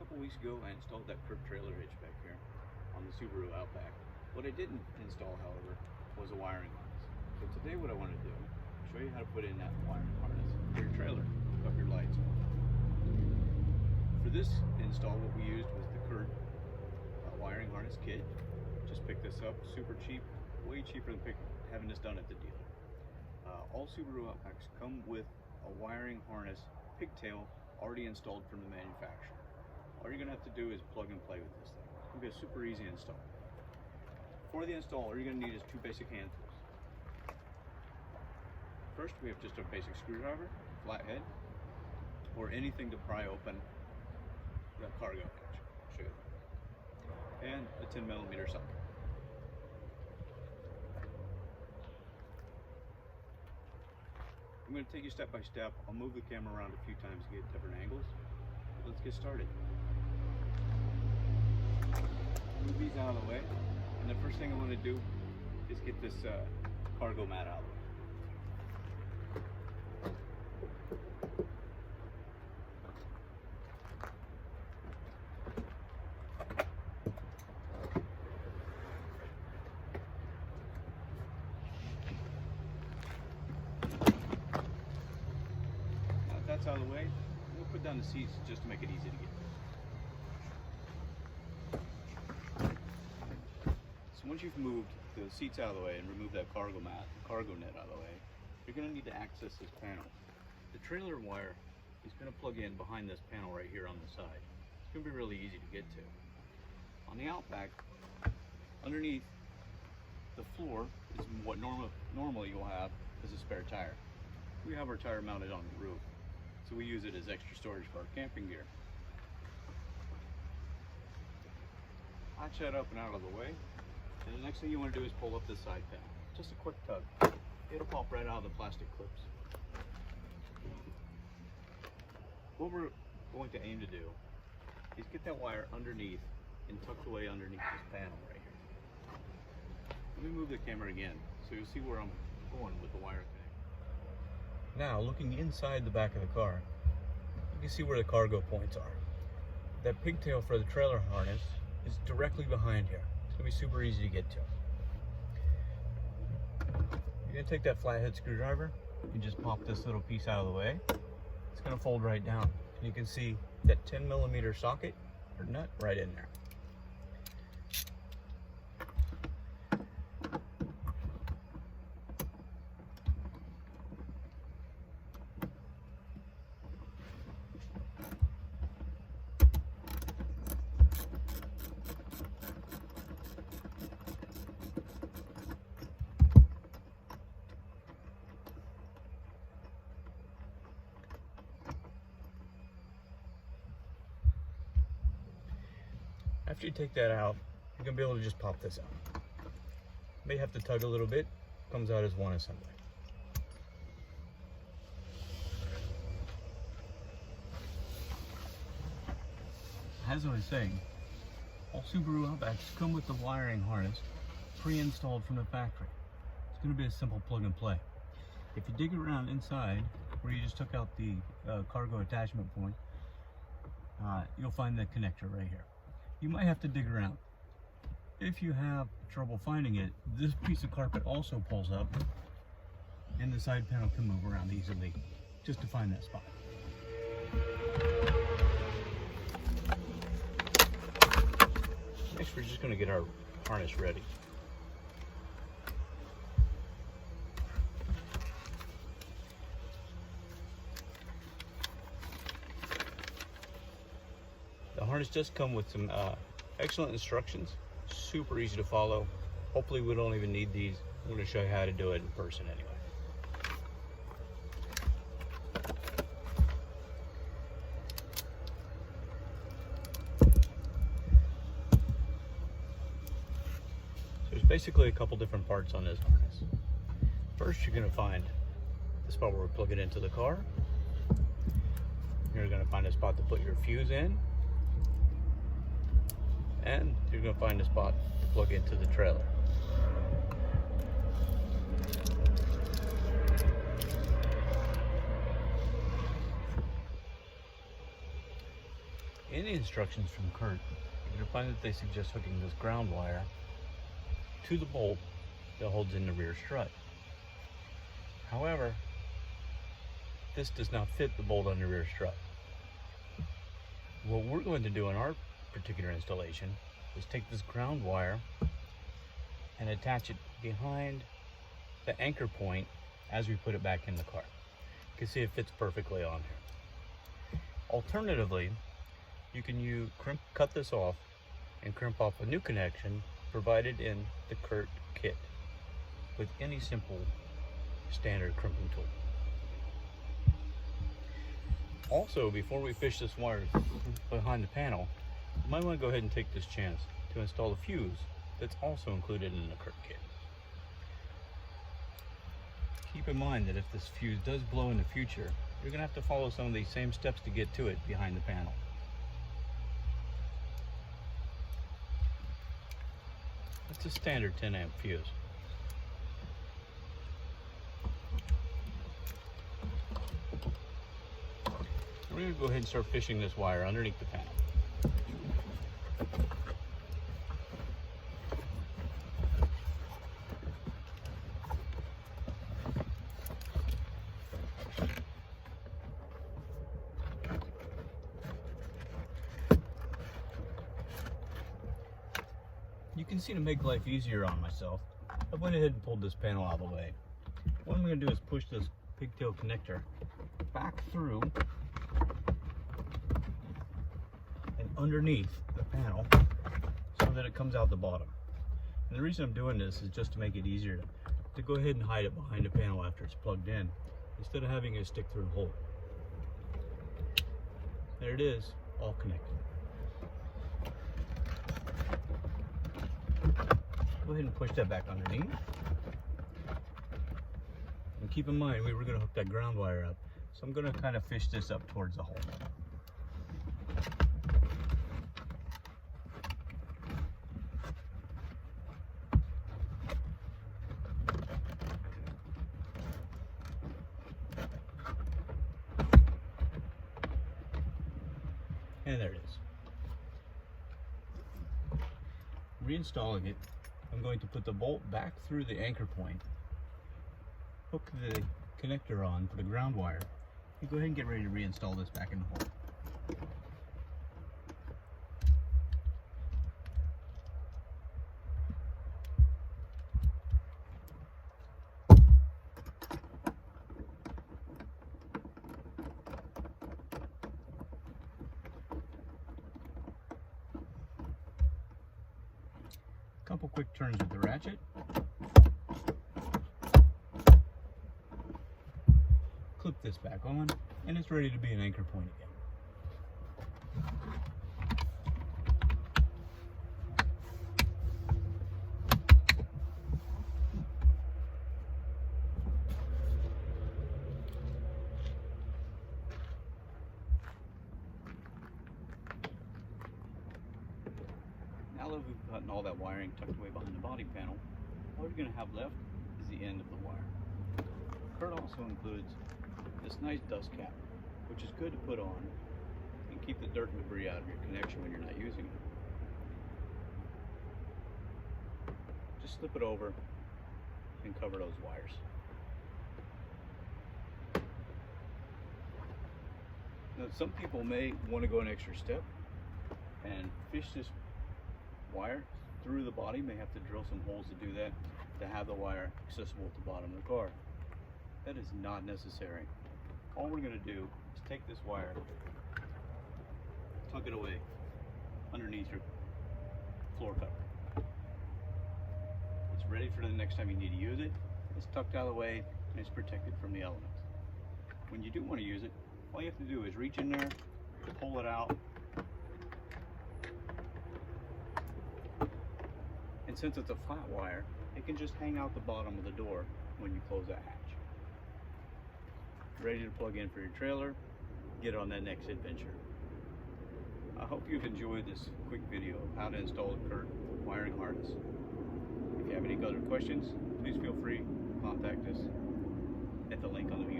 couple weeks ago I installed that Curt trailer hitch back here on the Subaru Outback. What I didn't install, however, was a wiring harness. So today what I want to do is show you how to put in that wiring harness for your trailer, hook up your lights. For this install, what we used was the Curt wiring harness kit. Just picked this up, super cheap, way cheaper than having this done at the dealer. All Subaru Outbacks come with a wiring harness pigtail already installed from the manufacturer. All you're going to have to do is plug and play with this thing. It's going to be a super easy install. For the install, all you're going to need is two basic hand tools. First, we have just a basic screwdriver, flathead, or anything to pry open that cargo hitch. I'll show you that. And a 10mm socket. I'm going to take you step by step. I'll move the camera around a few times to get different angles. Let's get started. Move these out of the way. And the first thing I want to do is get this cargo mat out of the way. That's out of the way. We'll put down the seats just to make it easy to get. So once you've moved the seats out of the way and removed that cargo mat, cargo net out of the way, you're going to need to access this panel. The trailer wire is going to plug in behind this panel right here on the side. It's going to be really easy to get to. On the Outback, underneath the floor is what normally you'll have as a spare tire. We have our tire mounted on the roof, so we use it as extra storage for our camping gear. Latch that up and out of the way, and the next thing you want to do is pull up this side panel. Just a quick tug. It'll pop right out of the plastic clips. What we're going to aim to do is get that wire underneath and tucked away underneath this panel right here. Let me move the camera again so you'll see where I'm going with the wire connect. Now, looking inside the back of the car, you can see where the cargo points are. That pigtail for the trailer harness is directly behind here. It's going to be super easy to get to. You're going to take that flathead screwdriver and just pop this little piece out of the way. It's going to fold right down. And you can see that 10mm socket or nut right in there. After you take that out, you're going to be able to just pop this out. May have to tug a little bit, comes out as one assembly. As I was saying, all Subaru Outbacks come with the wiring harness pre-installed from the factory. It's going to be a simple plug and play. If you dig around inside where you just took out the cargo attachment point, you'll find the connector right here. You might have to dig around. If you have trouble finding it, this piece of carpet also pulls up and the side panel can move around easily just to find that spot. Next, we're just going to get our harness ready. The harness does come with some excellent instructions, super easy to follow. Hopefully we don't even need these. I'm going to show you how to do it in person anyway. So there's basically a couple different parts on this harness. First, you're going to find the spot where we plug it into the car. You're going to find a spot to put your fuse in. And you're going to find a spot to plug into the trailer. In the instructions from Curt, you're going to find that they suggest hooking this ground wire to the bolt that holds in the rear strut. However, this does not fit the bolt on the rear strut. What we're going to do in our particular installation is take this ground wire and attach it behind the anchor point as we put it back in the car. You can see it fits perfectly on here. Alternatively, you can cut this off and crimp off a new connection provided in the Curt kit with any simple standard crimping tool. Also, before we fish this wire behind the panel, you might want to go ahead and take this chance to install a fuse that's also included in the Curt kit. Keep in mind that if this fuse does blow in the future, you're going to have to follow some of these same steps to get to it behind the panel. It's a standard 10 amp fuse. We're going to go ahead and start fishing this wire underneath the panel. You can see, to make life easier on myself, I went ahead and pulled this panel out of the way. What I'm going to do is push this pigtail connector back through and underneath the panel so that it comes out the bottom. And the reason I'm doing this is just to make it easier to go ahead and hide it behind the panel after it's plugged in, instead of having it stick through the hole. There it is, all connected. Go ahead and push that back underneath. And keep in mind, we were going to hook that ground wire up. So I'm going to kind of fish this up towards the hole. And there it is. Reinstalling it, I'm going to put the bolt back through the anchor point, hook the connector on for the ground wire, and go ahead and get ready to reinstall this back in the hole. Couple quick turns with the ratchet. Clip this back on, and it's ready to be an anchor point again. Now that we've gotten all that wiring tucked away behind the body panel, all we're going to have left is the end of the wire. Curt also includes this nice dust cap, which is good to put on and keep the dirt and debris out of your connection when you're not using it. Just slip it over and cover those wires. Now, some people may want to go an extra step and fish this wire through the body, may have to drill some holes to do that, to have the wire accessible at the bottom of the car. That is not necessary. All we're going to do is take this wire, tuck it away underneath your floor cover. It's ready for the next time you need to use it. It's tucked out of the way and it's protected from the elements. When you do want to use it, all you have to do is reach in there, pull it out, and since it's a flat wire, it can just hang out the bottom of the door when you close that hatch. Ready to plug in for your trailer, get on that next adventure. I hope you've enjoyed this quick video of how to install a Curt wiring harness. If you have any other questions, please feel free to contact us at the link on the video.